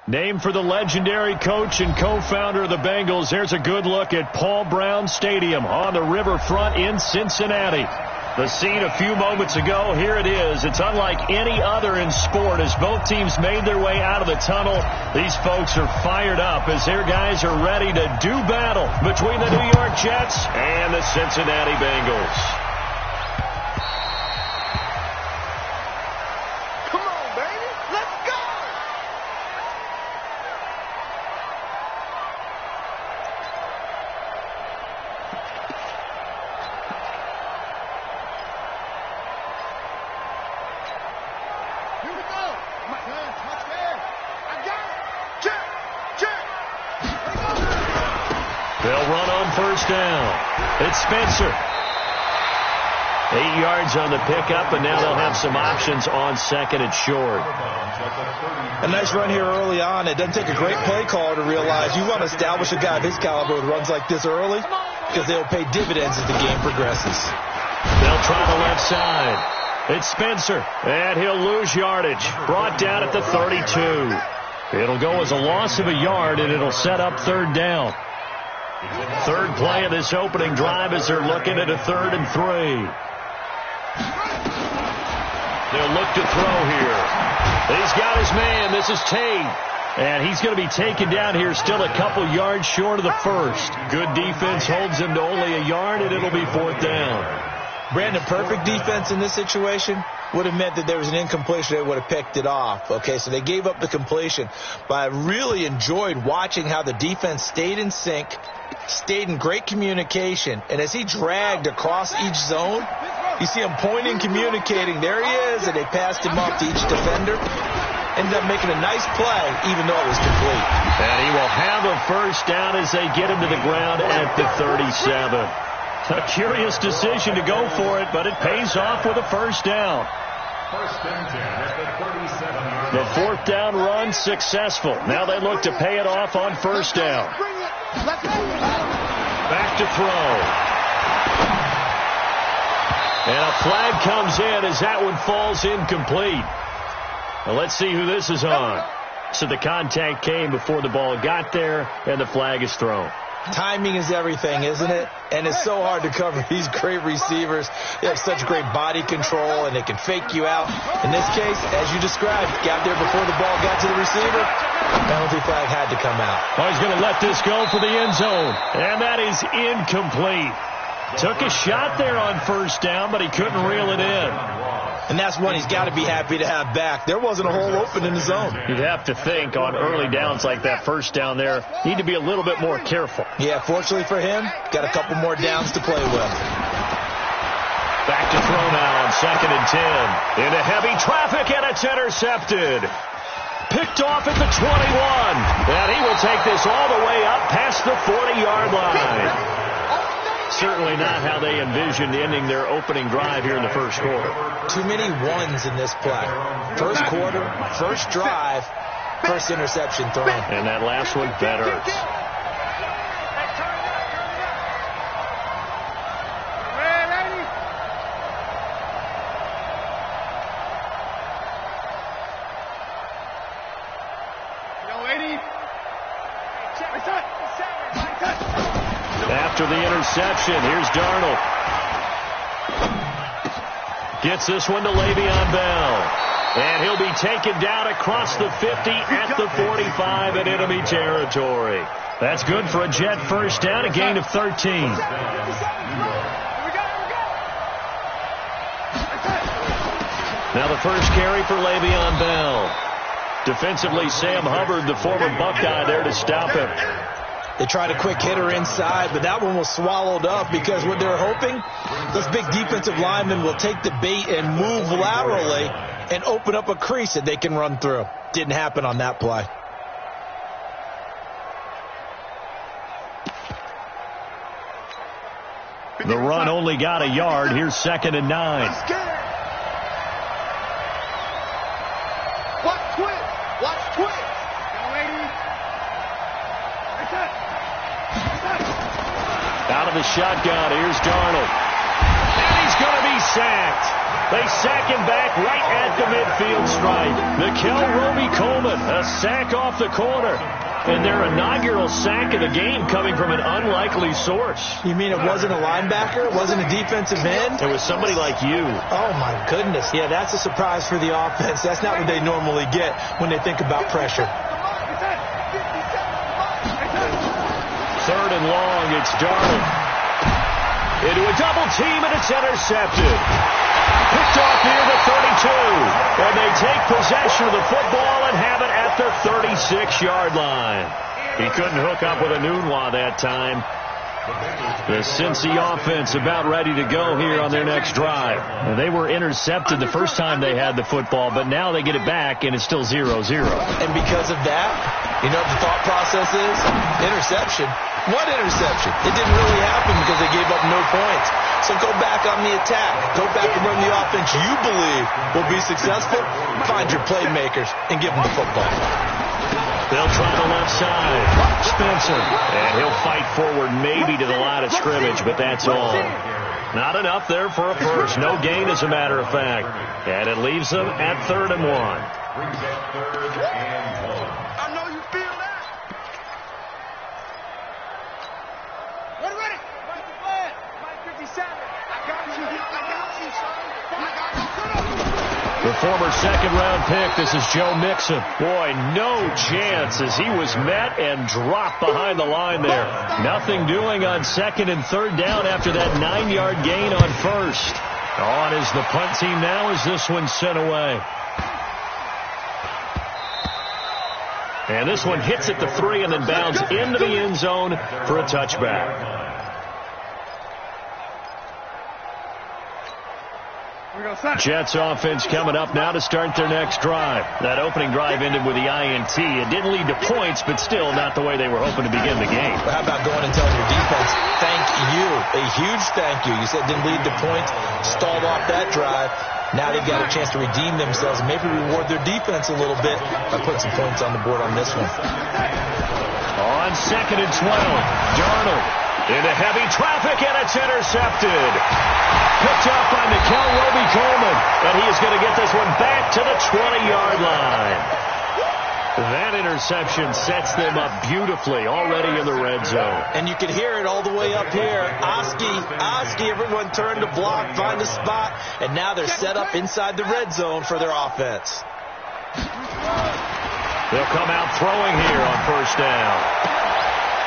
Named for the legendary coach and co-founder of the Bengals, here's a good look at Paul Brown Stadium on the riverfront in Cincinnati. The scene a few moments ago, here it is. It's unlike any other in sport. As both teams made their way out of the tunnel, these folks are fired up as their guys are ready to do battle between the New York Jets and the Cincinnati Bengals. They'll run on first down. It's Spencer. 8 yards on the pickup, and now they'll have some options on second and short. A nice run here early on. It doesn't take a great play caller to realize you want to establish a guy of his caliber with runs like this early because they'll pay dividends as the game progresses. They'll try the left side. It's Spencer, and he'll lose yardage. Brought down at the 32. It'll go as a loss of a yard, and it'll set up third down. Third play of this opening drive as they're looking at a 3rd and 3. They'll look to throw here. He's got his man. This is Tate. And he's going to be taken down here still a couple yards short of the first. Good defense holds him to only a yard, and it'll be 4th down. Brandon, perfect defense in this situation would have meant that there was an incompletion. They would have picked it off. Okay, so they gave up the completion. But I really enjoyed watching how the defense stayed in sync, stayed in great communication. And as he dragged across each zone, you see him pointing, communicating. There he is, and they passed him up to each defender. Ended up making a nice play, even though it was complete. And he will have a first down as they get him to the ground at the 37. A curious decision to go for it, but it pays off with a first down. The 4th down run successful. Now they look to pay it off on first down. Back to throw. And a flag comes in as that one falls incomplete. Now let's see who this is on. So the contact came before the ball got there, and the flag is thrown. Timing is everything, isn't it? And it's so hard to cover these great receivers. They have such great body control, and they can fake you out. In this case, as you described, got there before the ball got to the receiver. Penalty flag had to come out. Oh, he's going to let this go for the end zone. And that is incomplete. Took a shot there on first down, but he couldn't reel it in. And that's one he's got to be happy to have back. There wasn't a hole open in the zone. You'd have to think on early downs like that first down there, need to be a little bit more careful. Yeah, fortunately for him, got a couple more downs to play with. Back to throw now on 2nd and 10. Into heavy traffic, and it's intercepted. Picked off at the 21. And he will take this all the way up past the 40-yard line. Certainly not how they envisioned ending their opening drive here in the first quarter. Too many ones in this play. First quarter, first drive, first interception thrown. And that last one, that hurts. After the interception, here's Darnold. Gets this one to Le'Veon Bell. And he'll be taken down across the 50 at the 45 in enemy territory. That's good for a Jet first down, a gain of 13. Now the first carry for Le'Veon Bell. Defensively, Sam Hubbard, the former Buckeye, there to stop him. They tried a quick hitter inside, but that one was swallowed up because what they're hoping, this big defensive lineman will take the bait and move laterally and open up a crease that they can run through. Didn't happen on that play. The run only got a yard. Here's 2nd and 9. Watch twist. Watch twist. Out of the shotgun, here's Darnold. And he's going to be sacked. They sack him back right at the midfield stripe. The Coleman, a sack off the corner. And their inaugural sack of the game coming from an unlikely source. You mean it wasn't a linebacker? It wasn't a defensive end? It was somebody like you. Oh, my goodness. Yeah, that's a surprise for the offense. That's not what they normally get when they think about pressure. 3rd and long, it's Darnold. Into a double team, and it's intercepted. Picked off near the 32. And they take possession of the football and have it at the 36-yard line. He couldn't hook up with a Nunwa that time. The Cincy offense about ready to go here on their next drive. And they were intercepted the first time they had the football, but now they get it back, and it's still 0-0. And because of that, you know what the thought process is? Interception. What interception? It didn't really happen because they gave up no points. So go back on the attack. Go back and run the offense you believe will be successful. Find your playmakers and give them the football. They'll try the left side. Spencer. And he'll fight forward maybe to the line of scrimmage, but that's all. Not enough there for a first. No gain, as a matter of fact. And it leaves them at 3rd and 1. The former 2nd-round pick, this is Joe Mixon. Boy, no chance as he was met and dropped behind the line there. Nothing doing on 2nd and 3rd down after that 9-yard gain on 1st. On is the punt team now as this one's sent away. And this one hits at the 3 and then bounds into the end zone for a touchback. Jets offense coming up now to start their next drive. That opening drive ended with the INT. It didn't lead to points, but still not the way they were hoping to begin the game. But how about going and telling your defense, thank you, a huge thank you. You said it didn't lead to points, stalled off that drive. Now they've got a chance to redeem themselves and maybe reward their defense a little bit by putting some points on the board on this one. On 2nd and 12, Darnold into heavy traffic, and it's intercepted. Picked up by Coleman, and he is going to get this one back to the 20-yard line. That interception sets them up beautifully already in the red zone. And you can hear it all the way up here. Oski, everyone turn to block, find a spot, and now they're set up inside the red zone for their offense. They'll come out throwing here on 1st down.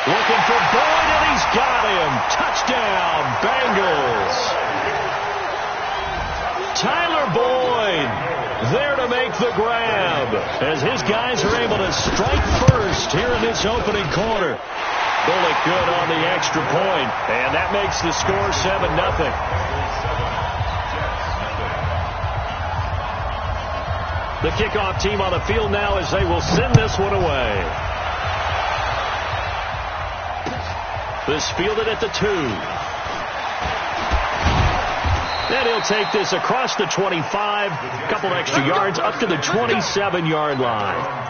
Looking for Boyd, and he's got him. Touchdown, Bengals. Tyler Boyd there to make the grab as his guys are able to strike first here in this opening quarter. Bullock good on the extra point, and that makes the score 7-0. The kickoff team on the field now as they will send this one away. This fielded at the 2. Then he'll take this across the 25, a couple extra yards up to the 27-yard line.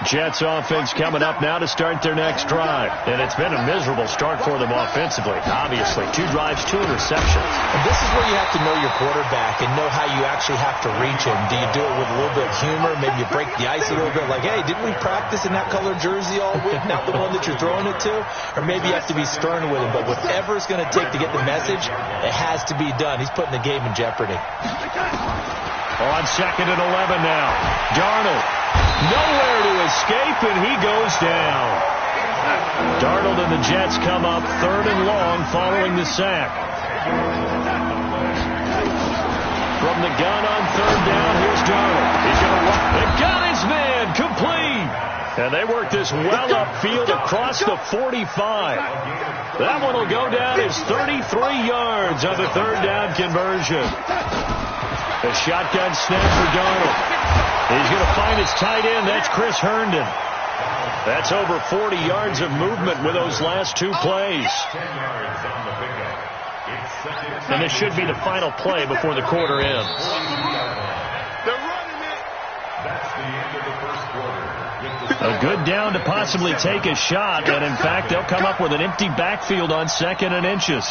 Jets offense coming up now to start their next drive. And it's been a miserable start for them offensively. Obviously, 2 drives, 2 interceptions. And this is where you have to know your quarterback and know how you actually have to reach him. Do you do it with a little bit of humor? Maybe you break the ice a little bit like, hey, didn't we practice in that color jersey all week? Not the one that you're throwing it to? Or maybe you have to be stern with him. But whatever it's going to take to get the message, it has to be done. He's putting the game in jeopardy. On 2nd and 11 now. Darnold. Nowhere to escape, and he goes down. Darnold and the Jets come up 3rd and long following the sack. From the gun on 3rd down, here's Darnold. He's going to run. They got his man complete. And they work this well upfield across the 45. That one will go down as 33 yards on the 3rd down conversion. A shotgun snap for Darnold. He's going to find his tight end. That's Chris Herndon. That's over 40 yards of movement with those last 2 plays. And this should be the final play before the quarter ends. A good down to possibly take a shot, and in fact, they'll come up with an empty backfield on 2nd and inches.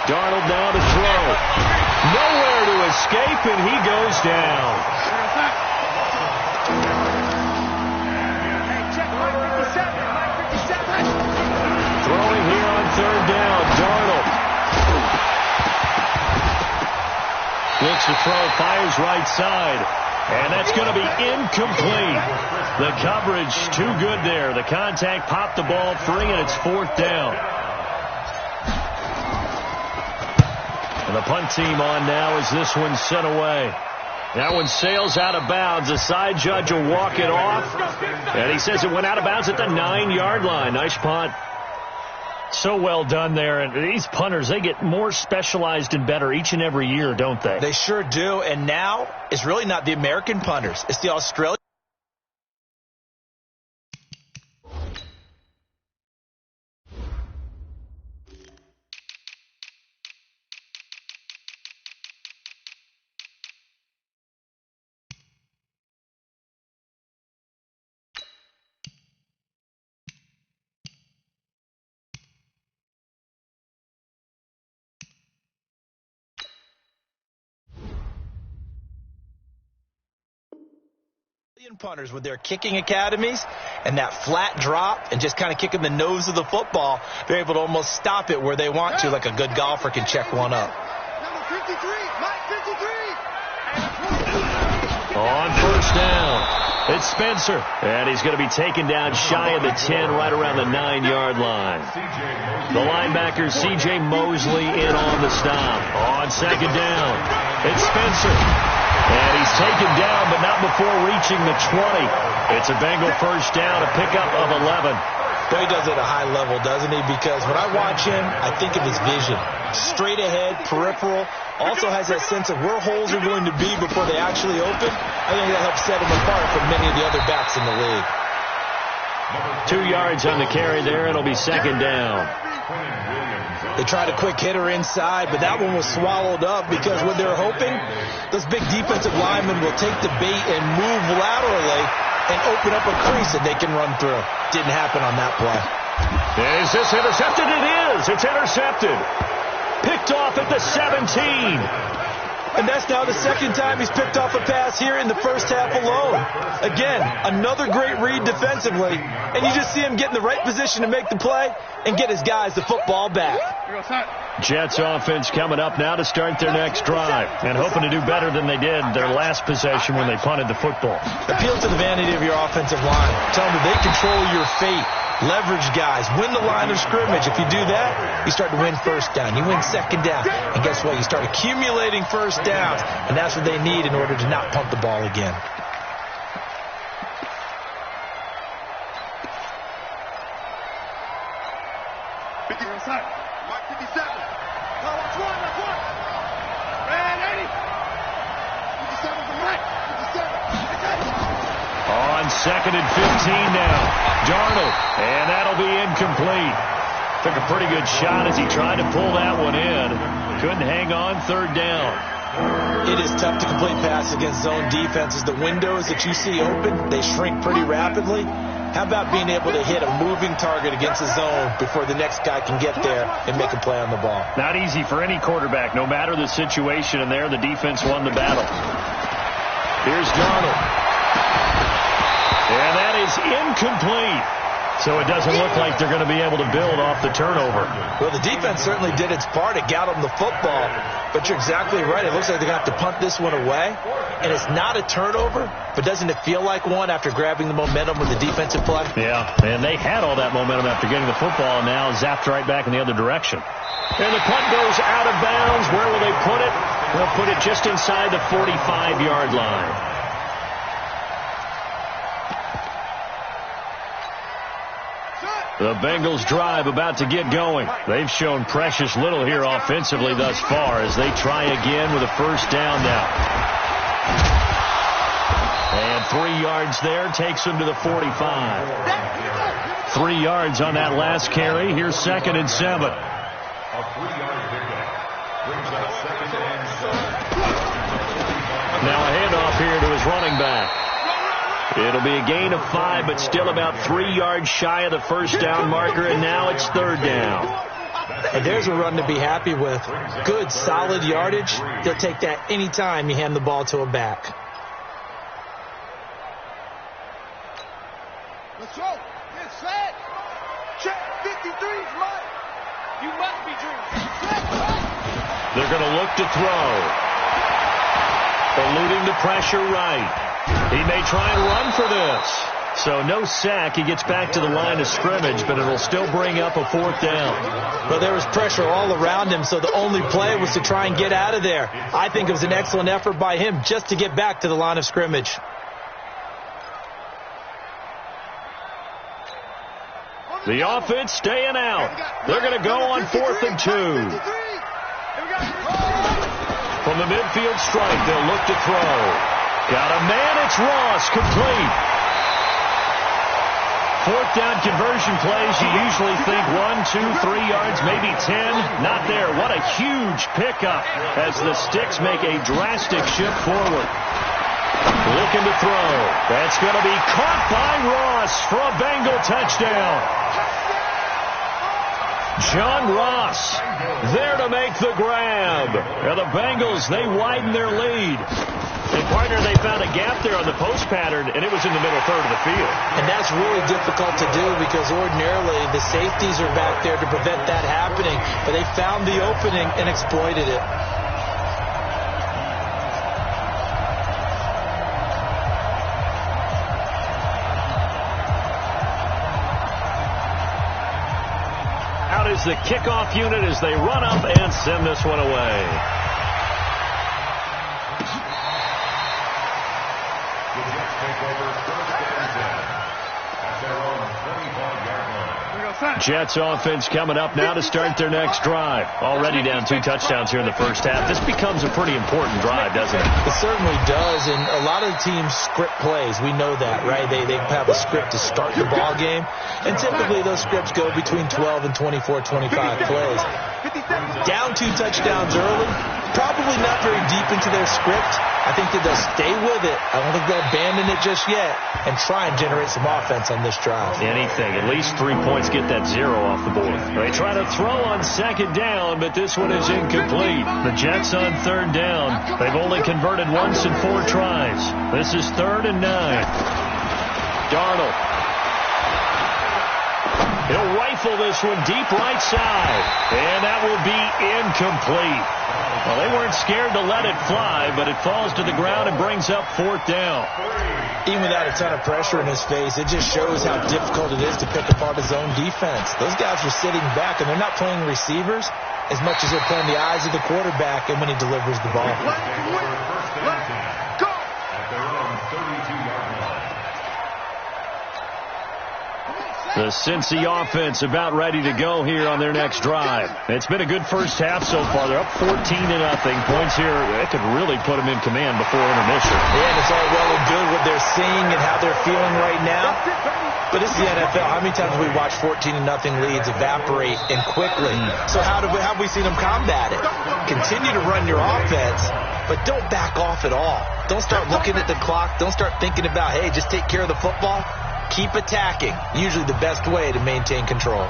Darnold now to throw. Nowhere to escape, and he goes down. Throwing here on third down, Darnold. Looks to throw, fires right side. And that's going to be incomplete. The coverage too good there. The contact popped the ball free, and it's fourth down. And the punt team on now as this one's sent away. That one sails out of bounds. The side judge will walk it off. And he says it went out of bounds at the 9-yard line. Nice punt. So well done there. And these punters, they get more specialized and better each and every year, don't they? They sure do. And now it's really not the American punters. It's the Australian. Punters with their kicking academies and that flat drop and just kind of kicking the nose of the football, they're able to almost stop it where they want to, like a good golfer can check one up. Number 53, Mike 53. On first down, it's Spencer. And he's going to be taken down shy of the 10, right around the 9-yard line. The linebacker, C.J. Mosley, in on the stop. On second down, it's Spencer. And he's taken down, but not before reaching the 20. It's a Bengal first down, a pickup of 11. He does it at a high level, doesn't he? Because when I watch him, I think of his vision. Straight ahead, peripheral. Also has that sense of where holes are going to be before they actually open. I think that helps set him apart from many of the other backs in the league. 2 yards on the carry there. It'll be second down. They tried a quick hitter inside, but that one was swallowed up because when they're hoping, those big defensive linemen will take the bait and move laterally and open up a crease that they can run through. Didn't happen on that play. Is this intercepted? It is. It's intercepted. Picked off at the 17. And that's now the second time he's picked off a pass here in the first half alone. Again, another great read defensively. And you just see him get in the right position to make the play and get his guys the football back. Jets offense coming up now to start their next drive and hoping to do better than they did their last possession when they punted the football. Appeal to the vanity of your offensive line. Tell them that they control your fate. Leverage guys. Win the line of scrimmage. If you do that, you start to win first down. You win second down. And guess what? You start accumulating first downs. And that's what they need in order to not punt the ball again. Mike 57. Watch one. Red 80. 57 from Mike. 57. On second and 15 now. Darnold, and that'll be incomplete. Took a pretty good shot as he tried to pull that one in. Couldn't hang on third down. It is tough to complete passes against zone defenses. The windows that you see open, they shrink pretty rapidly. How about being able to hit a moving target against a zone before the next guy can get there and make a play on the ball? Not easy for any quarterback, no matter the situation, and there the defense won the battle. Here's Darnold. And that is incomplete. So it doesn't look like they're going to be able to build off the turnover. Well, the defense certainly did its part. It got them the football. But you're exactly right. It looks like they're going to have to punt this one away. And it's not a turnover, but doesn't it feel like one after grabbing the momentum with the defensive play? Yeah, and they had all that momentum after getting the football, and now zapped right back in the other direction. And the punt goes out of bounds. Where will they put it? They'll put it just inside the 45-yard line. The Bengals drive about to get going. They've shown precious little here offensively thus far as they try again with a first down now. And 3 yards there takes them to the 45. 3 yards on that last carry. Here's second and 7. Now a handoff here to his running back. It'll be a gain of 5, but still about 3 yards shy of the first down marker, and now it's third down. And there's a run to be happy with. Good, solid yardage. They'll take that anytime you hand the ball to a back. Let's go. Get set. Check 53's right. You must be dreaming. They're going to look to throw. Eluding the pressure right. He may try and run for this. So no sack. He gets back to the line of scrimmage, but it'll still bring up a 4th down. Well, there was pressure all around him, so the only play was to try and get out of there. I think it was an excellent effort by him just to get back to the line of scrimmage. The offense staying out. They're going to go on 4th and 2. From the midfield stripe, they'll look to throw. Got a man. It's Ross. Complete. 4th down conversion plays, you usually think 1, 2, 3 yards, maybe 10. Not there. What a huge pickup as the Sticks make a drastic shift forward. Looking to throw. That's going to be caught by Ross for a Bengal touchdown. John Ross there to make the grab. And the Bengals, they widen their lead. And, partner, they found a gap there on the post pattern, and it was in the middle third of the field. And that's really difficult to do because ordinarily the safeties are back there to prevent that happening. But they found the opening and exploited it. Out is the kickoff unit as they run up and send this one away. Jets offense coming up now to start their next drive. Already down 2 touchdowns here in the first half. This becomes a pretty important drive, doesn't it? It certainly does, and a lot of the teams script plays. We know that, right? They have a script to start the ball game, and typically those scripts go between 12 and 24, 25 plays. Down 2 touchdowns early, probably not very deep into their script. I think that they'll stay with it. I don't think they'll abandon it just yet and try and generate some offense on this drive. Anything. At least 3 points, get that 0 off the board. They try to throw on 2nd down, but this one is incomplete. The Jets on 3rd down. They've only converted once in 4 tries. This is 3rd and 9. Darnold. He'll rifle this one deep right side. And that will be incomplete. Well, they weren't scared to let it fly, but it falls to the ground and brings up 4th down. Even without a ton of pressure in his face, it just shows how difficult it is to pick apart his own defense. Those guys were sitting back, and they're not playing receivers as much as they're playing the eyes of the quarterback and when he delivers the ball. Go! The Cincy offense about ready to go here on their next drive. It's been a good first half so far. They're up 14-0. Points here, that could really put them in command before intermission. Yeah, and it's all well and good what they're seeing and how they're feeling right now. But it's the NFL. How many times have we watched 14-0 leads evaporate and quickly? So how have we seen them combat it? Continue to run your offense, but don't back off at all. Don't start looking at the clock. Don't start thinking about, hey, just take care of the football. Keep attacking. Usually the best way to maintain control.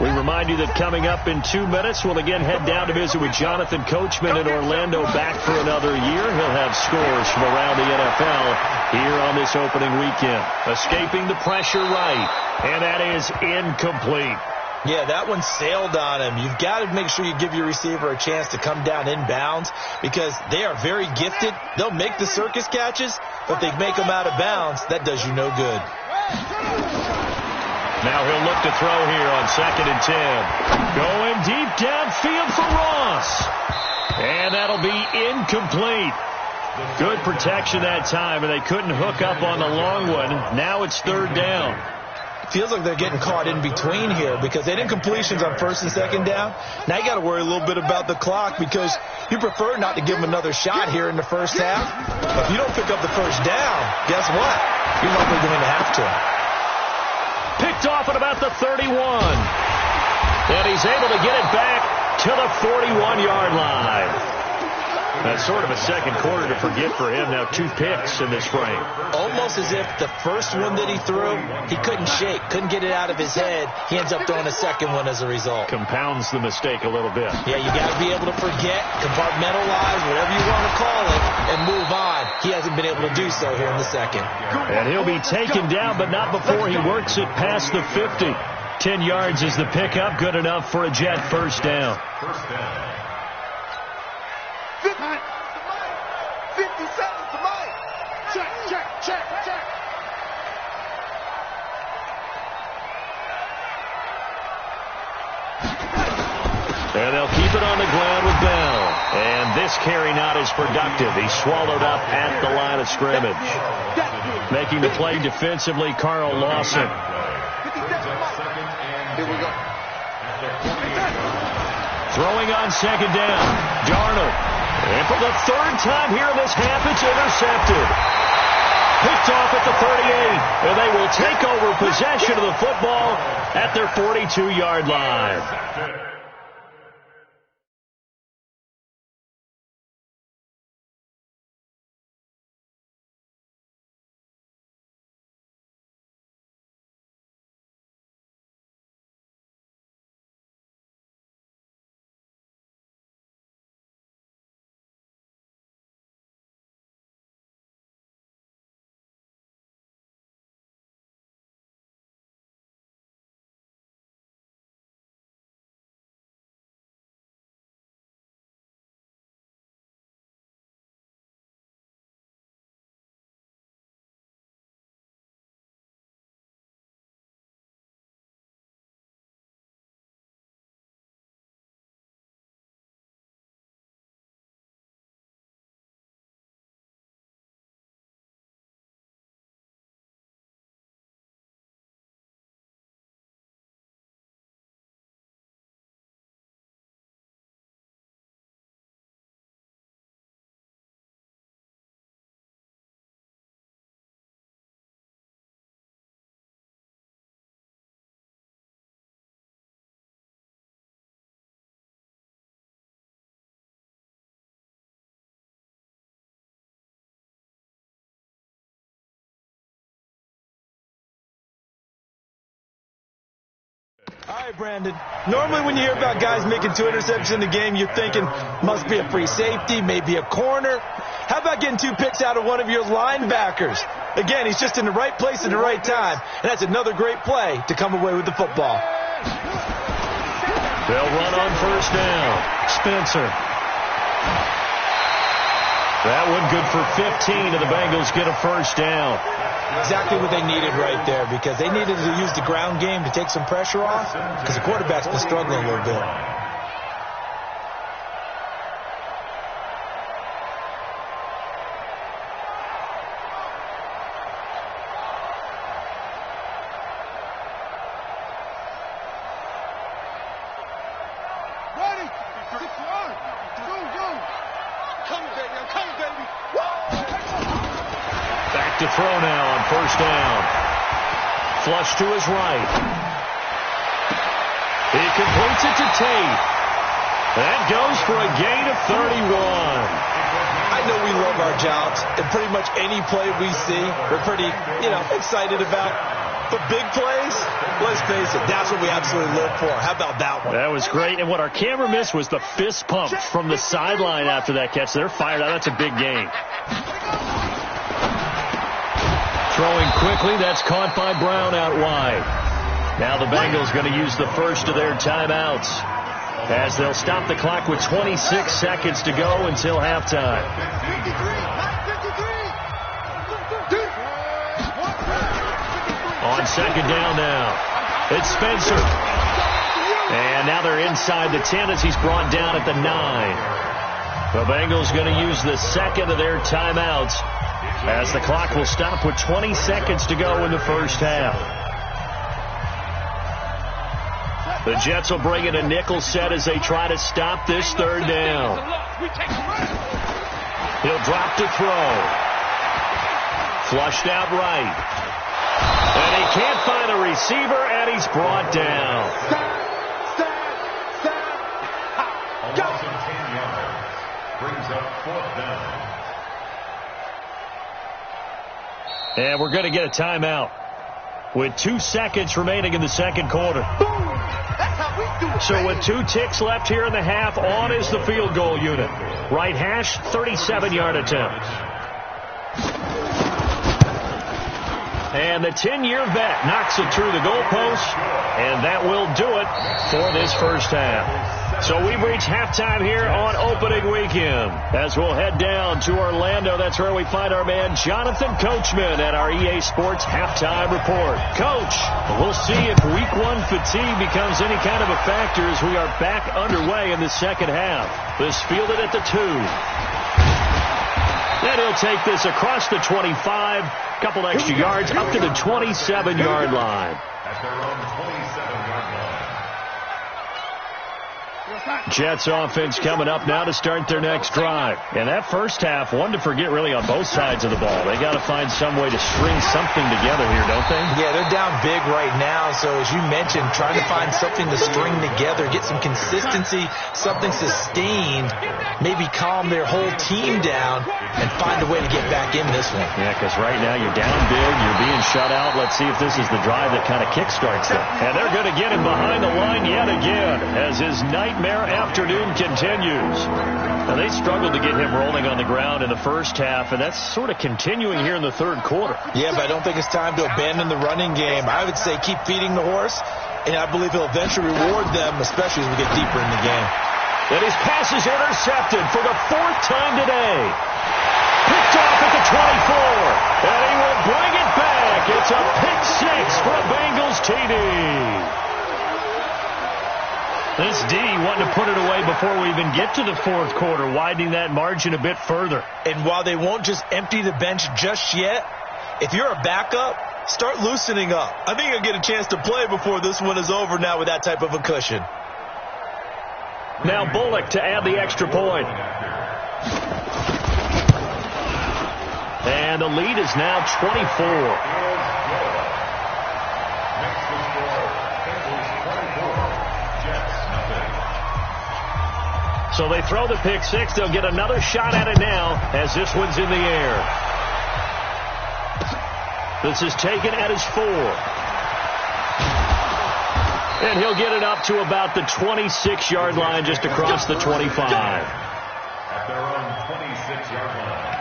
We remind you that coming up in 2 minutes, we'll again head down to visit with Jonathan Coachman in Orlando, back for another year. He'll have scores from around the NFL here on this opening weekend. Escaping the pressure right, and that is incomplete. Yeah, that one sailed on him. You've got to make sure you give your receiver a chance to come down inbounds because they are very gifted. They'll make the circus catches, but they make them out of bounds. That does you no good. Now he'll look to throw here on 2nd and 10. Going deep downfield for Ross. And that'll be incomplete. Good protection that time, and they couldn't hook up on the long one. Now it's 3rd down. Feels like they're getting caught in between here because they did incompletions on 1st and 2nd down. Now you got to worry a little bit about the clock because you prefer not to give them another shot here in the first half. But if you don't pick up the 1st down, guess what? You're likely going to have to. Picked off at about the 31. And he's able to get it back to the 41-yard line. That's sort of a second quarter to forget for him. Now 2 picks in this frame. Almost as if the first one that he threw, he couldn't shake, couldn't get it out of his head. He ends up throwing a second one as a result. Compounds the mistake a little bit. Yeah, you got to be able to forget, compartmentalize, whatever you want to call it, and move on. He hasn't been able to do so here in the second. And he'll be taken down, but not before he works it past the 50. 10 yards is the pickup. Good enough for a Jet first down. 50 seconds to Mike. Check. And they'll keep it on the ground with Bell. And this carry not as productive. He's swallowed up at the line of scrimmage. Making the play defensively, Carl Lawson. Here we go. Throwing on second down, Darnold. And for the third time here in this half, it's intercepted. Picked off at the 38, and they will take over possession of the football at their 42-yard line. All right, Brandon. Normally when you hear about guys making 2 interceptions in the game, you're thinking must be a free safety, maybe a corner. How about getting 2 picks out of one of your linebackers? Again, he's just in the right place at the right time, and that's another great play to come away with the football. They'll run on first down. Spencer. That one good for 15, and the Bengals get a first down. Exactly what they needed right there, because they needed to use the ground game to take some pressure off, because the quarterback's been struggling a little bit. Ready? 6-1. Go. I'm coming, baby. Back to throw now on first down. Flush to his right. He completes it to Tate. That goes for a gain of 31. I know we love our jobs, and pretty much any play we see, we're pretty, excited about. But big plays, let's face it, that's what we absolutely live for. How about that one? That was great. And what our camera missed was the fist pump from the sideline after that catch. They're fired out. That's a big gain. Throwing quickly, that's caught by Brown out wide. Now the Bengals going to use the first of their timeouts as they'll stop the clock with 26 seconds to go until halftime. On second down now, it's Spencer. And now they're inside the 10 as he's brought down at the 9. The Bengals going to use the second of their timeouts as the clock will stop with 20 seconds to go in the first half. The Jets will bring in a nickel set as they try to stop this third down. He'll drop to throw. Flushed out right. And he can't find a receiver, and he's brought down. Brings up 4th down. And we're going to get a timeout with 2 seconds remaining in the second quarter. So with 2 ticks left here in the half, on is the field goal unit. Right hash, 37-yard attempt. And the 10-year vet knocks it through the goalpost, and that will do it for this first half. So we've reached halftime here on opening weekend. As we'll head down to Orlando, that's where we find our man Jonathan Coachman at our EA Sports Halftime Report. Coach, we'll see if Week 1 fatigue becomes any kind of a factor as we are back underway in the second half. This fielded at the 2. Then he'll take this across the 25, couple extra yards up to the 27-yard line. At their own 27-yard line. Jets offense coming up now to start their next drive. And that first half, one to forget really on both sides of the ball. They got to find some way to string something together here, don't they? Yeah, they're down big right now. So as you mentioned, trying to find something to string together, get some consistency, something sustained, maybe calm their whole team down and find a way to get back in this one. Yeah, because right now you're down big, you're being shut out. Let's see if this is the drive that kind of kickstarts them. And they're going to get him behind the line yet again as his nightmare afternoon continues. Now, they struggled to get him rolling on the ground in the first half, and that's sort of continuing here in the third quarter. Yeah, but I don't think it's time to abandon the running game. I would say keep feeding the horse, and I believe he'll eventually reward them, especially as we get deeper in the game. And his pass is intercepted for the 4th time today. Picked off at the 24, and he will bring it back. It's a pick 6 for a Bengals TD. This D wanting to put it away before we even get to the fourth quarter, widening that margin a bit further. And while they won't just empty the bench just yet, if you're a backup, start loosening up. I think you'll get a chance to play before this one is over now with that type of a cushion. Now Bullock to add the extra point. And the lead is now 24. So they throw the pick 6. They'll get another shot at it now as this one's in the air. This is taken at his 4. And he'll get it up to about the 26-yard line just across the 25. At their own 26-yard line.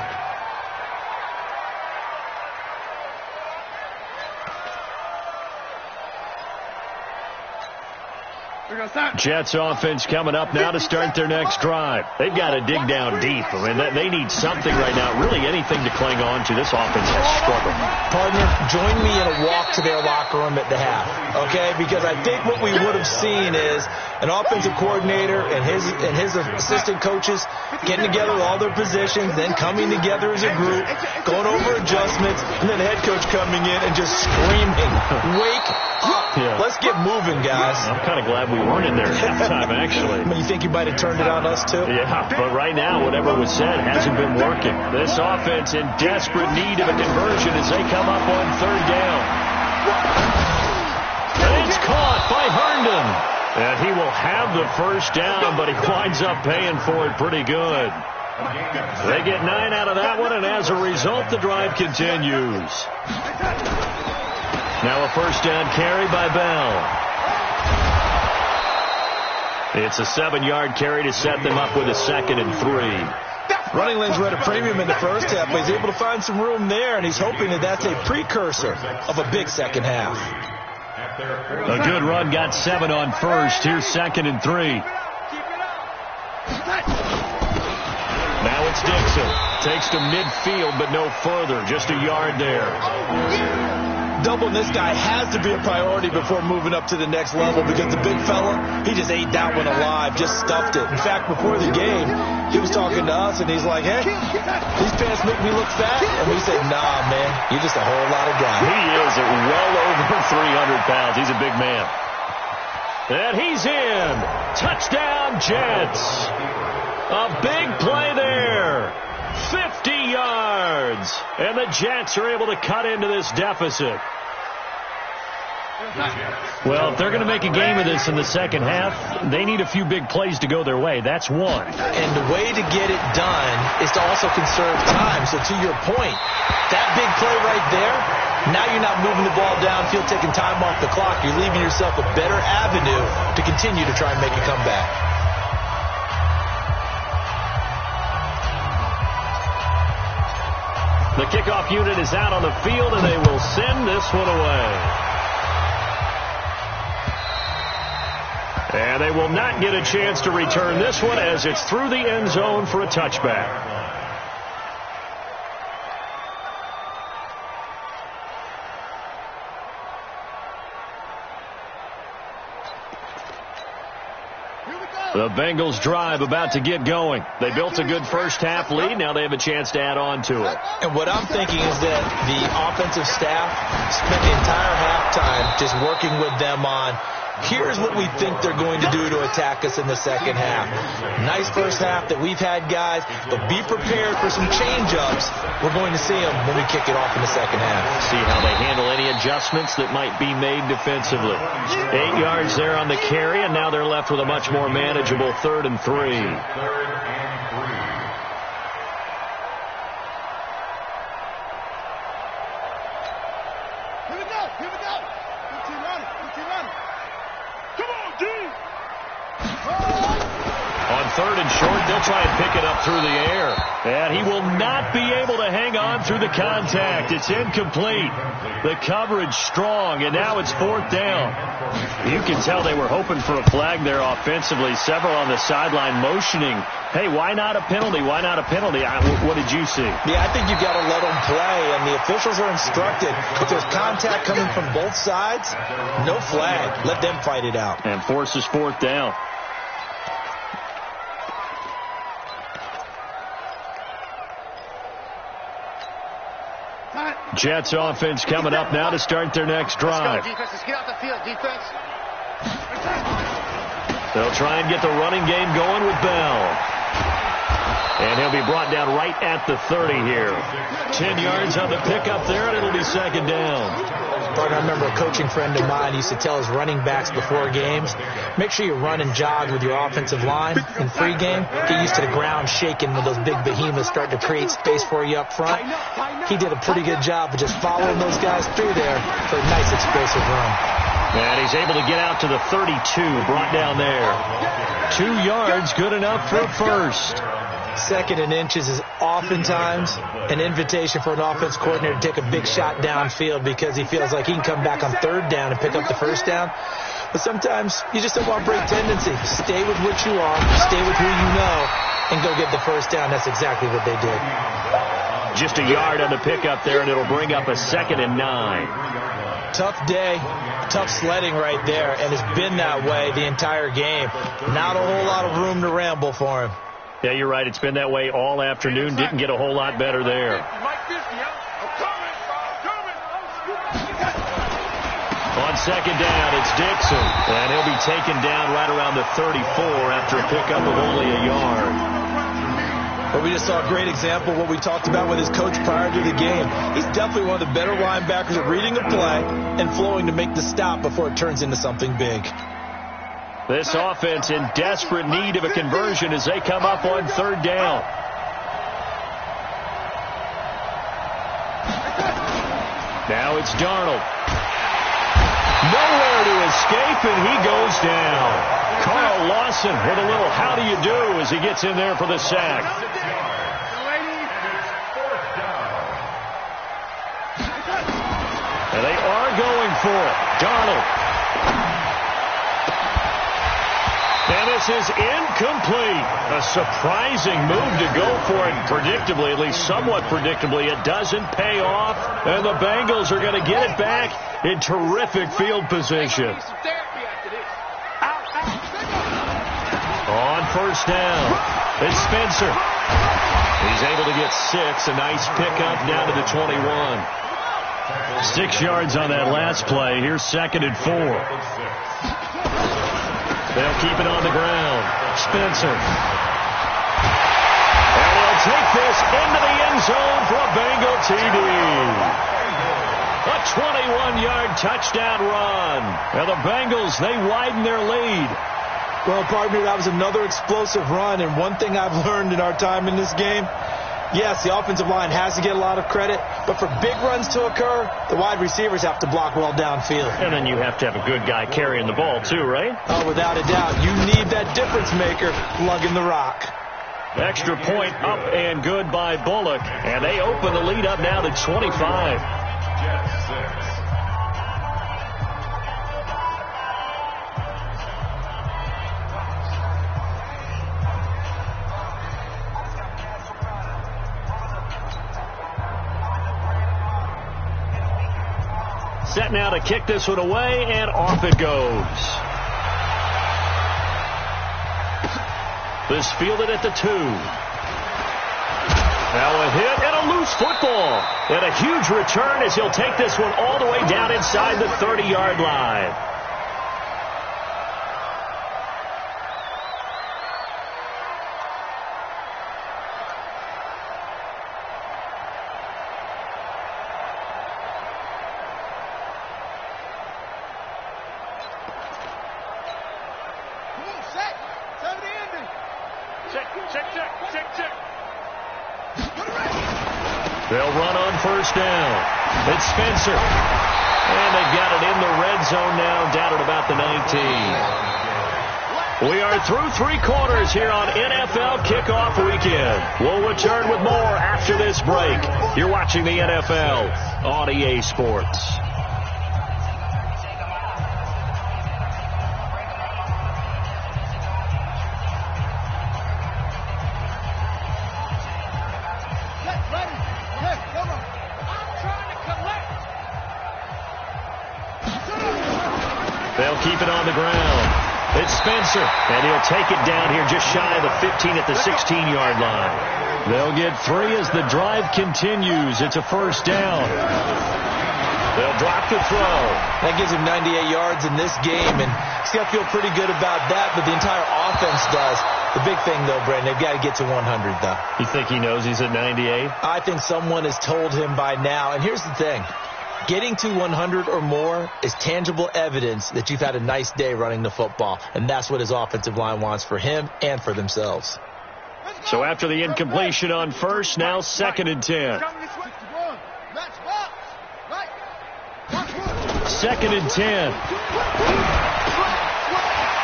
Jets offense coming up now to start their next drive. They've got to dig down deep. I mean, they need something right now, really anything to cling on to. This offense has struggled. Partner, join me in a walk to their locker room at the half, okay? Because I think what we would have seen is an offensive coordinator and his assistant coaches getting together with all their positions, then coming together as a group, going over adjustments, and then the head coach coming in and just screaming, wake up. Yeah. Let's get moving, guys. I'm kind of glad we weren't in there at halftime, actually. I mean, you think you might have turned it on us, too? Yeah, but right now, whatever was said hasn't been working. This offense in desperate need of a conversion as they come up on 3rd down. And it's caught by Herndon. And he will have the first down, but he winds up paying for it pretty good. They get 9 out of that one, and as a result, the drive continues. Now a first down carry by Bell. It's a 7-yard carry to set them up with a 2nd and 3. Running lanes were at a premium in the first half, but he's able to find some room there, and he's hoping that that's a precursor of a big second half. A good run, got 7 on first. Here's 2nd and 3. Now it's Dixon. Takes to midfield, but no further. Just a yard there. Doubling this guy has to be a priority before moving up to the next level because the big fella, he just ate that one alive, just stuffed it. In fact, before the game, he was talking to us, and he's like, hey, these pants make me look fat. And we said, nah, man, you're just a whole lot of guy. He is at well over 300 pounds. He's a big man. And he's in. Touchdown, Jets. A big play there. 50 yards. And the Jets are able to cut into this deficit. Well, if they're going to make a game of this in the second half, they need a few big plays to go their way. That's one. And the way to get it done is to also conserve time. So to your point, that big play right there, now you're not moving the ball downfield, taking time off the clock. You're leaving yourself a better avenue to continue to try and make a comeback. The kickoff unit is out on the field, and they will send this one away. And they will not get a chance to return this one as it's through the end zone for a touchback. The Bengals drive about to get going. They built a good first half lead. Now they have a chance to add on to it. And what I'm thinking is that the offensive staff spent the entire halftime just working with them on, here's what we think they're going to do to attack us in the second half. Nice first half that we've had, guys, but be prepared for some change-ups. We're going to see them when we kick it off in the second half. See how they handle any adjustments that might be made defensively. 8 yards there on the carry, and now they're left with a much more manageable 3rd and 3. On 3rd and short, they'll try and pick it up through the air. And he will not be able to hang on through the contact. It's incomplete. The coverage strong, and now it's 4th down. You can tell they were hoping for a flag there offensively. Several on the sideline motioning, hey, why not a penalty? Why not a penalty? What did you see? Yeah, I think you've got to let them play, and the officials are instructed. If there's contact coming from both sides, no flag. Let them fight it out. And forces 4th down. Jets offense coming up now to start their next drive. Let's go, defense. Let's get out the field, defense. They'll try and get the running game going with Bell. And he'll be brought down right at the 30 here. 10 yards on the pickup there, and it'll be 2nd down. I remember a coaching friend of mine used to tell his running backs before games, make sure you run and jog with your offensive line in pregame. Get used to the ground shaking when those big behemoths start to create space for you up front. He did a pretty good job of just following those guys through there for a nice explosive run. And he's able to get out to the 32, brought down there. 2 yards, good enough for a first. 2nd and inches is oftentimes an invitation for an offense coordinator to take a big shot downfield because he feels like he can come back on 3rd down and pick up the first down. But sometimes you just don't want break tendency. Stay with what you are, stay with who you know, and go get the first down. That's exactly what they did. Just a yard on the pickup there, and it'll bring up a 2nd and 9. Tough day, tough sledding right there, and it's been that way the entire game. Not a whole lot of room to ramble for him. Yeah, you're right. It's been that way all afternoon. Didn't get a whole lot better there. On 2nd down, it's Dixon. And he'll be taken down right around the 34 after a pickup of only a yard. But we just saw a great example of what we talked about with his coach prior to the game. He's definitely one of the better linebackers at reading a play and flowing to make the stop before it turns into something big. This offense in desperate need of a conversion as they come up on 3rd down. Now it's Darnold. Nowhere to escape, and he goes down. Carl Lawson with a little how do you do as he gets in there for the sack. And they are going for it. Darnold. And this is incomplete. A surprising move to go for it. Predictably, at least somewhat predictably, it doesn't pay off. And the Bengals are going to get it back in terrific field position. On 1st down, it's Spencer. He's able to get 6. A nice pickup down to the 21. 6 yards on that last play. Here's 2nd and 4. They'll keep it on the ground. Spencer. And they'll take this into the end zone for a Bengal TD. A 21-yard touchdown run. And the Bengals, they widen their lead. Well, partner, that was another explosive run. And one thing I've learned in our time in this game, yes, the offensive line has to get a lot of credit, but for big runs to occur, the wide receivers have to block well downfield. And then you have to have a good guy carrying the ball too, right? Oh, without a doubt. You need that difference maker lugging the rock. Extra point up and good by Bullock. And they open the lead up now to 25. Jets 6. Set now to kick this one away, and off it goes. This fielded at the 2. Now a hit and a loose football. And a huge return as he'll take this one all the way down inside the 30-yard line. They'll run on first down. It's Spencer. And they've got it in the red zone now, down at about the 19. We are through 3 quarters here on NFL Kickoff Weekend. We'll return with more after this break. You're watching the NFL on EA Sports. They'll keep it on the ground. It's Spencer, and he'll take it down here just shy of the 15 at the 16-yard line. They'll get 3 as the drive continues. It's a first down. They'll drop the throw. That gives him 98 yards in this game, and he's got to feel pretty good about that, but the entire offense does. The big thing, though, Brandon, they've got to get to 100, though. You think he knows he's at 98? I think someone has told him by now, and here's the thing. Getting to 100 or more is tangible evidence that you've had a nice day running the football, and that's what his offensive line wants for him and for themselves. So after the incompletion on first, now 2nd and 10. 2nd and 10.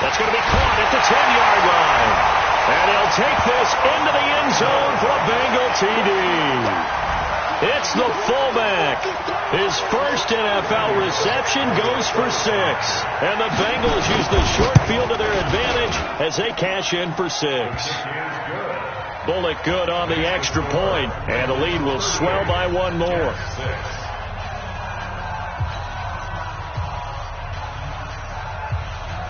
That's going to be caught at the 10-yard line. And he'll take this into the end zone for a Bengal TD. It's the fullback. His first NFL reception goes for 6. And the Bengals use the short field to their advantage as they cash in for 6. Bullock good on the extra point, and the lead will swell by 1 more.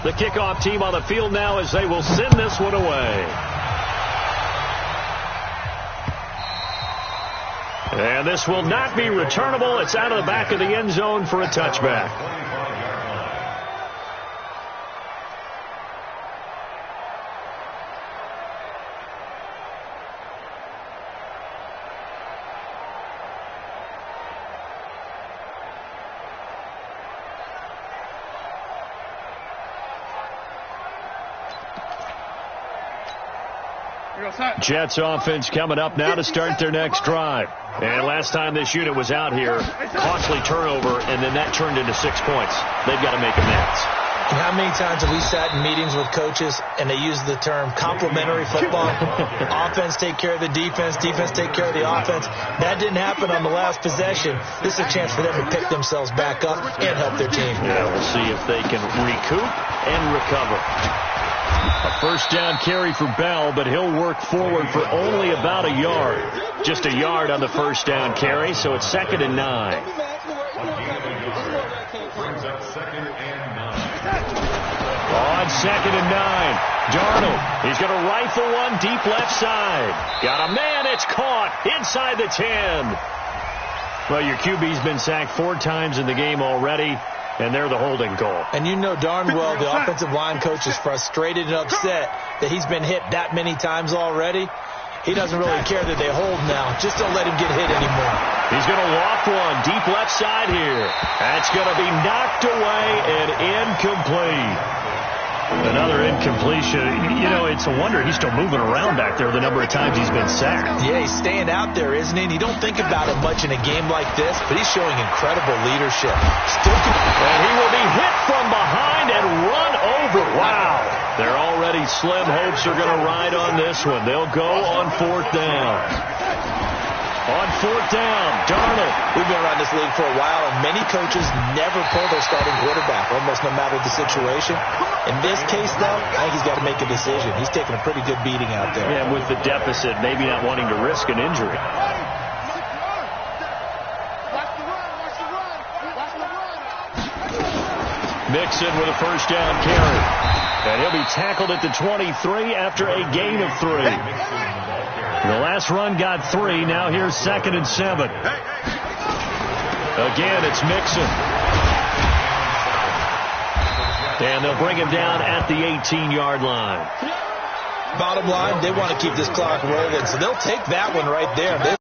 The kickoff team on the field now as they will send this one away. And this will not be returnable. It's out of the back of the end zone for a touchback. Jets offense coming up now to start their next drive. And last time this unit was out here, costly turnover, and then that turned into 6 points. They've got to make amends. And how many times have we sat in meetings with coaches and they use the term complementary football? Offense take care of the defense, defense take care of the offense. That didn't happen on the last possession. This is a chance for them to pick themselves back up and help their team. Yeah, we'll see if they can recoup and recover. A first down carry for Bell, but he'll work forward for only about a yard. Just a yard on the first down carry, so it's 2nd and 9. Brings up 2nd and 9. On 2nd and 9, Darnold. He's going to rifle one deep left side. Got a man. It's caught inside the 10. Well, your QB's been sacked 4 times in the game already, and they're the holding call. And you know darn well the offensive line coach is frustrated and upset that he's been hit that many times already. He doesn't really care that they hold now. Just don't let him get hit anymore. He's going to loft one deep left side here. That's going to be knocked away and incomplete. Another incompletion. You know, it's a wonder he's still moving around back there the number of times he's been sacked. Yeah, he's staying out there, isn't he? And you don't think about it much in a game like this, but he's showing incredible leadership. And he will be hit from behind and run over. Wow. Their already slim hopes are going to ride on this one. They'll go on 4th down. On 4th down, Darnold. We've been around this league for a while, and many coaches never pull their starting quarterback, almost no matter the situation. In this case, though, I think he's got to make a decision. He's taking a pretty good beating out there. Yeah, with the deficit, maybe not wanting to risk an injury. Mixon with a first down carry. And he'll be tackled at the 23 after a gain of 3. The last run got 3. Now here's 2nd and 7. Again, it's Mixon. And they'll bring him down at the 18-yard line. Bottom line, they want to keep this clock rolling, so they'll take that one right there.